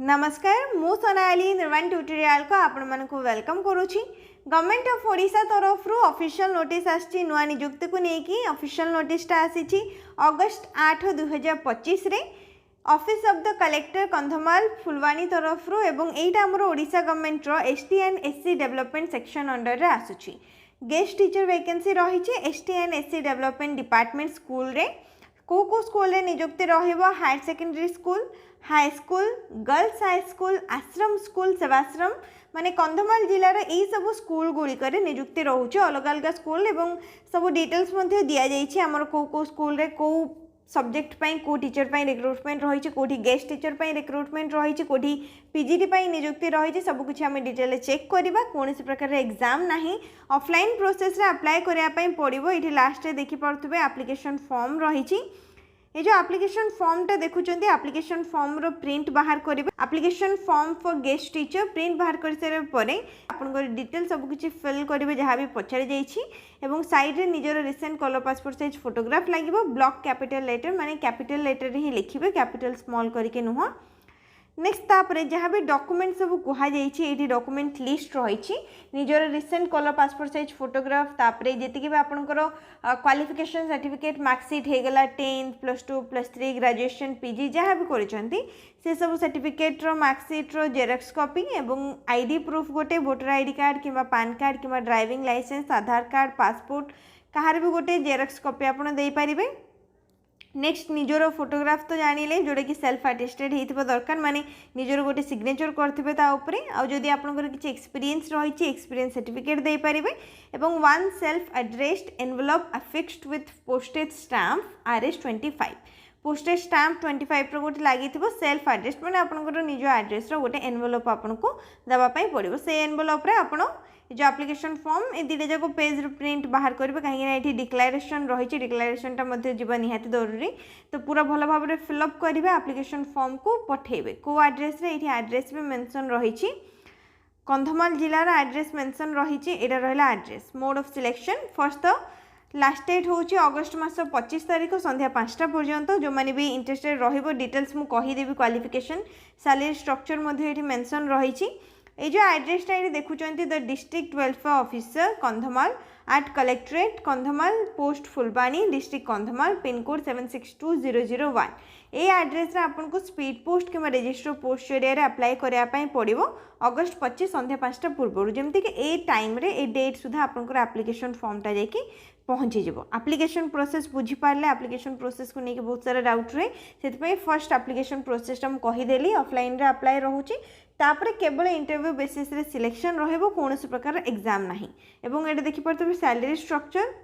नमस्कार मु सोनाली निर्माण ट्यूटोरियल को आपण मानक वेलकम करुछि। गवर्नमेंट ऑफ ओडिशा तरफ ऑफिशियल नोटिस आछि नुआ नियुक्ति को लेकिन ऑफिशियल नोटिसटा आसी अगस्त 8 2025 रे office of the collector Kandhamal Phulbani तरफ एवं एटा हमर ओडिशा गवर्नमेंट रो ST and SC development section under रे आसुछि। गेस्ट टीचर वैकेंसी रही ST and SC development department school रे को स्कूल रे नियुक्ति रहिबो higher secondary school, high school, girls high school, ashram school, Sevashram माने कंधमाल जिलार यही सब स्कूल गुड़िक नियुक्ति रोचे। अलग अलग स्कूल एवं सब डिटेल्स दि जाइए आमर को स्कूल रे को सब्जेक्ट पाई को टीचर पाई रिक्रुटमेंट रही कोठी गेस्ट टीचर पाई रिक्रुटमेंट रही कोठी पीजीटी पाई नियुक्ति रही सब कुछ आम डिटेल चेक करवा। कौन प्रकार एग्जाम ना ऑफलाइन प्रोसेस रे अप्लाई करने पड़ो। ये लास्ट देखी पारे एप्लिकेशन फॉर्म रही ये जो एप्लिकेशन फॉर्म टा देखुचंदी एप्लिकेशन फॉर्म रो प्रिंट बाहर करिवे। Application form for guest teacher print बाहर कर सारे परे आपन डिटेल सब कुछ फिल करिवे जहाँ भी पचारि जाइछि एवं साइड रे निजर recent colour passport size photograph लागिवो। ब्लॉक कैपिटल लेटर माने कैपिटल लेटर ही लिखिबे, कैपिटल स्मॉल करके नुह। नेक्स्ट तापर जहाँ भी डॉक्यूमेंट सब कहुई डॉक्यूमेंट लिस्ट रही निजर recent colour passport size photograph तापर जी भी आपंकर क्वालिफिकेशन सर्टिफिकेट मार्कशीट होगला 10th +2 +3 ग्रेजुएशन पीजी जहाँ भी करछंती से सब सर्टिफिकेट मार्कशीट जेरक्स कॉपी एवं आईडी प्रूफ गोटे वोटर आईडी कार्ड कि पैन कार्ड कि driving licence Aadhaar card passport कहार भी गोटे जेरक्स कॉपी आपड़ दे पारिबे। नेक्स्ट निजर फोटोग्राफ तो जानिले जोटा कि सेल्फ अटेस्टेड होइथिबा दरकार माने निजर गोटे सिग्नेचर करथिबे ता ऊपर आ जदि आपनकर किछि एक्सपीरियंस रहिछि एक्सपीरियंस सर्टिफिकेट दे पारिबे एवं one self addressed envelope affixed with postage stamp RS25 postage stamp 25 रो गोटे लागि थिबो सेल्फ एड्रेस्ड माने आपनकर निज एड्रेस रो गोटे एनवेलप आपनको दबा पई पड़िबो। से एनवेलप रे आपण जो एप्लिकेशन फॉर्म ए दुटा जाक पेज प्रिंट बाहर करेंगे कहीं ये डिक्लेरेशन रही डिक्लेरेशन जीवा निहाती जरूरी। तो पूरा भल भाव में फिलअप करेंगे एप्लिकेशन फॉर्म को पठेबे। को एड्रेस रे ये एड्रेस भी मेंशन रही कंधमाल जिलार एड्रेस मेंशन रही एटा रहा address. Mode of selection first तो लास्ट डेट हूँ अगस्ट मास 25 तारीख संध्या 5टा पर्यंत। जो मैंने भी इंटरेस्टेड रहिबो डिटेल्स मु कहीदेवी क्वालिफिकेशन सैलरी स्ट्रक्चर मेंशन रही। ये जो एड्रेसटा ये देखुंत the district welfare officer Kandhamal at collectorate Kandhamal post Phulbani district Kandhamal pincode 762001 ये एड्रेस आपन को स्पीड पोस्ट कि रजिस्टर पोस्ट जरिया अप्लाई करने पड़ो अगस्त 25 संध्या 5टा पूर्व जमती कि ए टाइम रे ए डेट सुधा आपनकर एप्लिकेशन फॉर्मटा जाकि पहुँची जीव। एप्लिकेशन प्रोसेस बुझीपारे एप्लिकेशन प्रोसेस को लेकिन बहुत सारा डाउट रहे से फर्स्ट एप्लिकेशन प्रोसेसटा मुझे कहीदेली ऑफलाइन रे अप्लाई रोचे तापर केवल इंटरव्यू बेसिस रे सिलेक्शन रहिबो कौन प्रकार एग्जाम नाही। एवं ये देखिपे सैलरी स्ट्रक्चर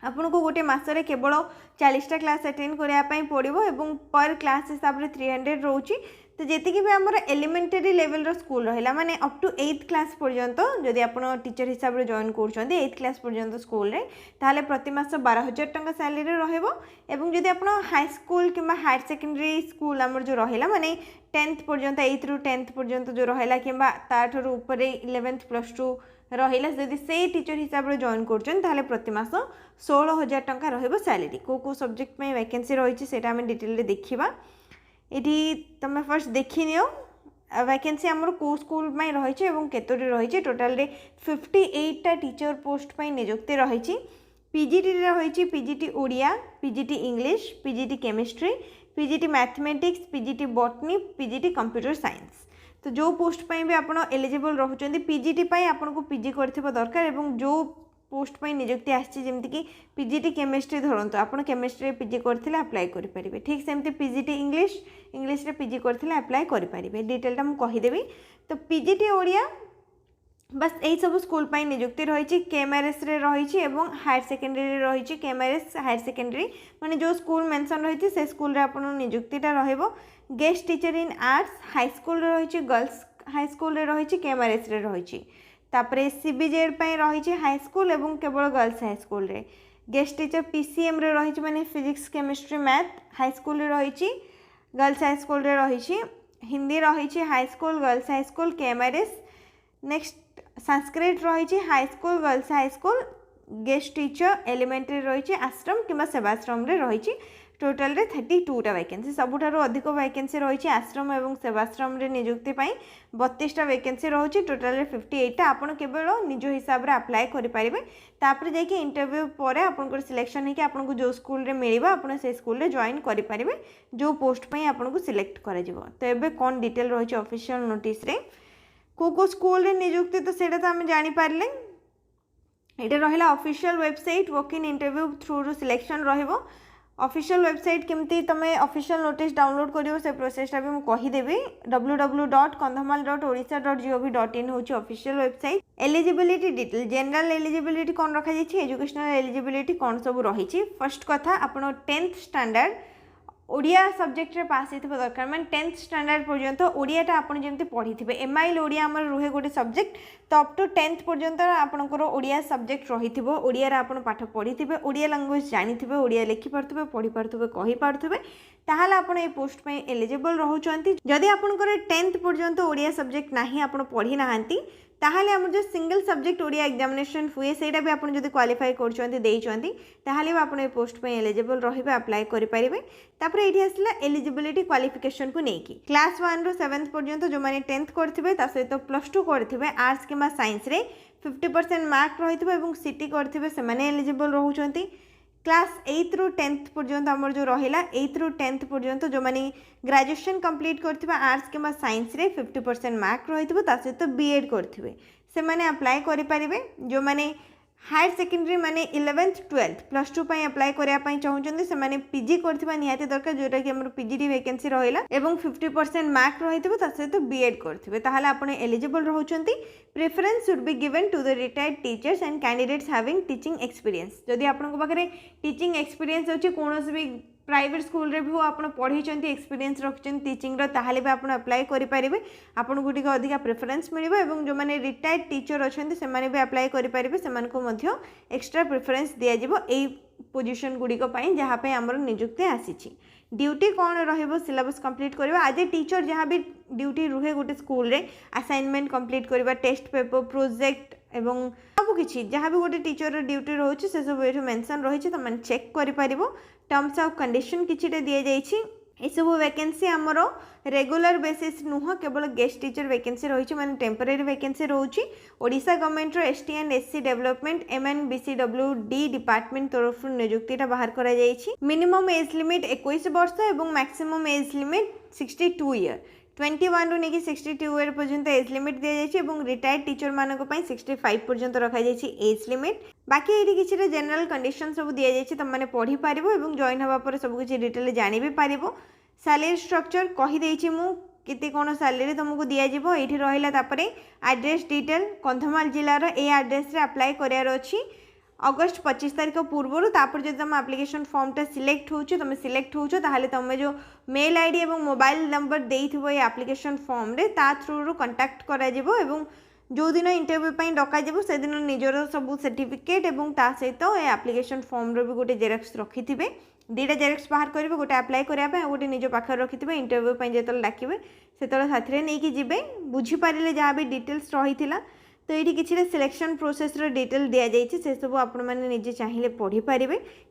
आपन को गोटे मसरे केवल 40टा क्लास अटेंड करने पड़ो एवं पर क्लास हिसाब से 300 रोची। तो जी भी आमर एलिमेंटरी लेवल रो स्कूल रहा माने अप टू 8th क्लास पर्यंत जदि आप टीचर हिसाब से जॉइन कर 8th क्लास पर्यंत स्कूल रे ताले प्रति मास 12,000 टंका सैलरी रहिबो। एवं जदि आप हाई स्कूल कि हायर सेकेंडरी स्कूल आमर जो रहा माने 10th पर्यंत 8th ରୁ 10th पर्यंत जो रहा कि ताठू उपर 11th +2 रहा जदि से टीचर हिसाब से जॉइन कर प्रति मास 16,000 टंका रहिबो सैलरी। को सब्जेक्ट में वैकेंसी रही है आम डिटेल देखा। ये तुम फर्स्ट देखी नियो वैकेंसी आमर को स्कूल में रही है केतोटी रही टोटाल 58टा टीचर पोस्ट पर नियुक्ति रही। पीजीटी रही PGT Odia, PGT English, PGT chemistry, PGT mathematics, PGT botany, PGT computer science. तो जो पोस्ट पर भी आप एलिजिबल रोचते पीजीटी आपन को पीजी कर दरकार एवं जो पोस्ट पर नियुक्ति आमती कि पीजीटी केमिस्ट्री धरतु आप केमिस्ट्री पीजी करते अप्लाई करेंगे ठीक सेमती पीजीटी इंग्लिश इंग्लिश रे पीजी करते अप्लाई करेंगे। डिटेलटा मुझे कहीदेवी। तो पीजीटी ओडिया बस यही सब स्कूल पर नियुक्ति रही केएमआरएस रे रही एवं हायर सेकेंडरी रही केएमआरएस हायर सेकेंडरी माने जो स्कूल मेंशन रही से स्कूल रे आपन नियुक्तिटा रहिबो। Guest teacher in arts high school रही गर्ल्स हाई स्कूल रही केएमआरएस रे रही तापरे सीबीजेड रही हाई स्कूल एवं केवल गर्ल्स हाई स्कूल रे। गेस्ट टीचर पीसीएम रे रही माने physics chemistry math high school रे रही गर्ल्स हाई स्कूल रे रही। हिंदी रही high school girls high school KMRS. Next Sanskrit रही high school girls high school. Guest teacher elementary रही आश्रम कि सेवाश्रम रे रही। टोटाल रे 32टा वैकेंसी सबुठारु अधिक वैकेंसी रही आश्रम और सेवाश्रम रे नियुक्ति 32टा वैकेंसी रही टोटाल रे 58टा आपण केवल निज हिसाब रे अप्लाई करि परिबे तापर जाके इंटरव्यू पर आपन सिलेक्शन होकि आपन जो स्कूल रे मिलिबा आपन से स्कूल रे जॉइन करि परिबे जो पोस्ट पई आपन को सिलेक्ट करा जिवो। तो एबे कोन डिटेल रही ऑफिशियल नोटिस रे को स्कूल रे नियुक्ति तो सेटा तो हम जानि पारले। एटा रहिला official website walk in interview through रो सिलेक्शन रहिबो। ऑफिशियल वेबसाइट केमती तमे ऑफिशियल नोटिस डाउनलोड करियो से प्रोसेसटा भी मु कहि देबी www.kandhamal.orissa.gov.in होची official website. Eligibility detail general eligibility कोन रखा जायछि एजुकेशनल एलिजिबिलिटी कोन सब रहिछि। फर्स्ट कथा आपण 10th स्टैंडर्ड ओडिया सब्जेक्ट रे पास हेतु दरकार माने 10th स्टैंडर्ड पर्यंत ओडियाटा आपण जेमती पढ़ी थिबे एमआईएल ओडिया हमर रुहे गोटे सब्जेक्ट तो अप टू 10th पर्यंत आपनकर ओडिया सब्जेक्ट रही थिबो ओडिया रे आपण पाठ पढ़ी थिबे ओडिया लैंग्वेज जानि थिबे ओडिया लिखि पारथुबे पढ़ी पारथुबे कहि पारथुबे ताहाले आपण ए पोस्ट पे एलिजिबल रहउचंती। जदि आपनकर 10th पर्यंत ओडिया सब्जेक्ट नाही आपण पढ़ी नाहंती ताहाले हमर जो सिंगल सब्जेक्ट ओडिया एग्जामिनेशन हुए सेटा भी आपण जदि क्वालिफाई करचंती देइचंती ताहाले आपण ए पोस्ट पे एलिजिबल रहिबे अप्लाई करि परिबे। तापर एठी आसला एलिजिबिलिटी क्वालिफिकेशन को नेकी क्लास 1 रो 7th पर्यंत जो माने 10th करथिबे ता सहित +2 करथिबे आर्ट्स किबा साइंस रे 50% मार्क रहिथिबे एवं सिटी करथिबे से माने एलिजिबल रहउचंती। क्लास 8 रू 10th पर्यंत हमर जो रहिला 8th रू 10th पर्यंत जो माने ग्रेजुएशन कंप्लीट करथिबा आर्ट्स किबा साइंस रे 50% मार्क रहिथिबो ता सहित बीएड करथिबे से माने अप्लाई करि परिबे। जो माने हायर सेकेंडरी माने 11th 12th +2 पई अप्लाई करिया पई चाहुचंदी से माने पीजी करथिबा निहाती दरकार जोटा कि हमर पीजीडी वैकेंसी रहिला एवं 50% मार्क रहिथिबो ता सहित बीएड करथिबे ताहाले आपण एलिजिबल रहउचंती। Preference should be given to the retired teachers and candidates having teaching experience. जदि आपन को पाखरे टीचिंग एक्सपीरियंस अछि कोनोस भी प्राइवेट स्कूल रे भी हो आपण पढ़ी एक्सपीरियंस रखिछन टीचिंग रो ताहाले भी आपण अप्लाई करि परिबे आपण गुटी को अधिक प्रेफरेंस मिलिबो एवं जो माने रिटायर्ड टीचर अछंती से माने भी अप्लाई करि परिबे सेमान को मध्य एक्स्ट्रा प्रेफरेंस दिया जिवो एई पोजीशन गुडी को पई जहा पे हमर नियुक्ति आसीछि। ड्यूटी कौन रहिबो सिलेबस कंप्लीट करबा आज टीचर जहाँ भी ड्यूटी रुहे गोटे स्कूल रे असाइनमेंट कंप्लीट करबा टेस्ट पेपर प्रोजेक्ट एवं सब किछि जहाँ भी गोटे टीचर ड्यूटी रहउछि से सब एठो मेंशन रहिछि त मन चेक करि परिबो। टर्म्स ऑफ कंडीशन किछिटे दिया जाइछि ए सब वैकेंसी हमरो रेगुलर बेसिस नुह केवल गेस्ट टीचर वैकेंसी रही माने टेम्पररी वैकेंसी रोची। ओडिशा गवर्नमेंट रो ST and SC development MNBCWD department तरफ नियुक्तिटा बाहर करा जाइछि। मिनिमम एज लिमिट 21 वर्ष एवं मैक्सिमम एज लिमिट 62 ईयर 21 रु नेकी 62 ईयर पर्यंत एज लिमिट दिया जाइछि एवं रिटायर्ड टीचर मानको पई 65 पर्यंत रखा जाइछि एज लिमिट। बाकी एठी किछि जनरल कंडीशन सब दिया जाइछि त माने पढ़ी पारिबो एवं जॉइन हवा पर सब किछि डिटेल जानि भी पारिबो। सैलरी स्ट्रक्चर कहि देइछि मु केते कोन सैलरी तुमको दिया जिवो एठी रहिला। तापरे एड्रेस डिटेल कंधमाल जिल्ला रो ए एड्रेस रे अप्लाई करियार अछि अगस्त 25 तारिख पूर्व तापर जो तुम एप्लिकेशन फॉर्मटा सिलेक्ट हो तुम सिलेक्ट हो तुम जो मेल आईडी और मोबाइल नंबर देइथिबो ये एप्लिकेशन फॉर्म रे ता थ्रू रो कांटेक्ट करा जिवो एवं जो दिन इंटरव्यू पई डका जिवो से दिन निजर सब सर्टिफिकेट एवं ता सहित ये एप्लिकेशन फॉर्म रो भी गोटे जेरक्स रखिथिबे दीटा जेरक्स बाहर करेंगे गोटे अप्लाई करने गोटे निज पाखे रखिथे इंटरव्यू जो डाके से साथी नहीं जी बुझीपारे जहाँ भी डिटेल्स रही तो ये किसी सिलेक्शन प्रोसेस रो डिटेल दि जाइए से सब आपण मैंने निजे चाहिए पढ़ी पारे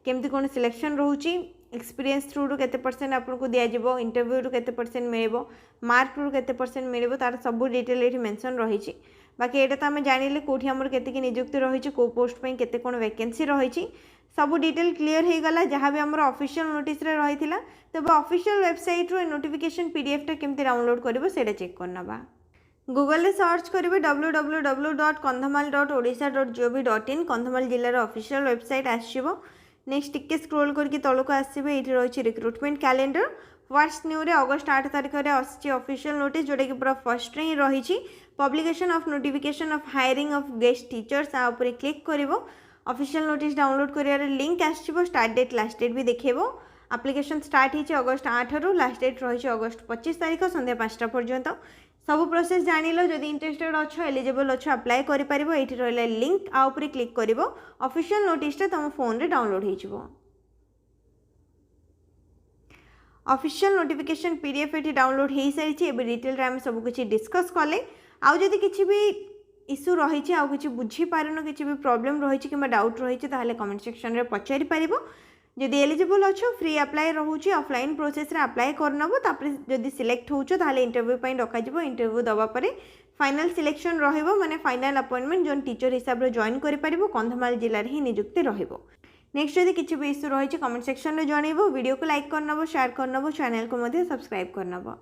केमती कौन सिलेक्शन रोचे एक्सपीरियंस थ्रू रू केते परसेंट आपको दिज्व इंटरव्यू रू केते परसेंट मिल मार्क रू केते परसेंट मिल तार सब डिटेल ये मेंशन रही। बाकी ये तो आम जानिले कौटी आमर केतिकी नियुक्ति रही कौ पोस्ट पे केते कौन वैकेंसी रही सब डिटेल क्लीयर हो गला जहाँ भी आमर ऑफिशियल नोटिस रे रही तब ऑफिशियल वेबसाइट रो नोटिफिकेशन पीडीएफ टा केमती डाउनलोड करिवो सेटा चेक करनबा। गूगल रे सर्च करेंगे www.kandhamal.orissa.gov.in कंधमाल जिलार ऑफिशियल वेबसाइट आसो। नेक्स्ट टिके स्क्रोल करके तलक आसबे ये रही रिक्रुटमेंट कैलेंडर व्हाट्स न्यू रे अगस्त 8 तारिख में आसी ऑफिशियल नोटिस जोटा कि पूरा फर्स्ट ही रही publication of notification of hiring of guest teachers आ ऊपर क्लिक करिवो ऑफिशियल नोटिस डाउनलोड करियार लिंक आसो स्टार्ट डेट लास्ट डेट भी देखेबो। एप्लिकेशन स्टार्ट होती अगस्त 8 रु लास्ट डेट रही अगस्त 25 तारिख संध्या 5टा पर्यंत सब प्रोसेस जानिलो जदि इंटरेस्टेड अच्छो एलिजिबल अच्छो अप्लाई करि परिबो एठी रहला लिंक आ ऊपर क्लिक करिवो ऑफिशियल नोटिस टा तुम फोन रे डाउनलोड होइछबो। ऑफिशियल नोटिफिकेशन पीडीएफ एठी डाउनलोड हो सारी एबे डिटेल रे हम सब कुछ डिस्कस कले आउ जदि किछि भी इश्यू रही आउ किछि बुझी पारन किछि भी प्रॉब्लम रही कि डाउट रही ताहले कमेंट सेक्शन रे पचारि परिबो। जदि एलिजिबल अच्छो फ्री अप्लाई रोचे ऑफलाइन प्रोसेस रे अप्लाई करनबो तापर जदि सिलेक्ट होचो ताले इंटरव्यू पई डका जिवो इंटरव्यू दबा परे फाइनल सिलेक्शन रहिबो माने फाइनल अपॉइंटमेंट जोन टीचर हिसाब रे जॉइन करि परिबो कंधमाल जिल्ला रे ही नियुक्ति रहिबो। नेक्स्ट जदि किछि भी इश्यू रहिछि कमेंट सेक्शन रे जणैबो वीडियो को लाइक करनबो शेयर करनबो चैनल को मध्ये सब्सक्राइब करनबो।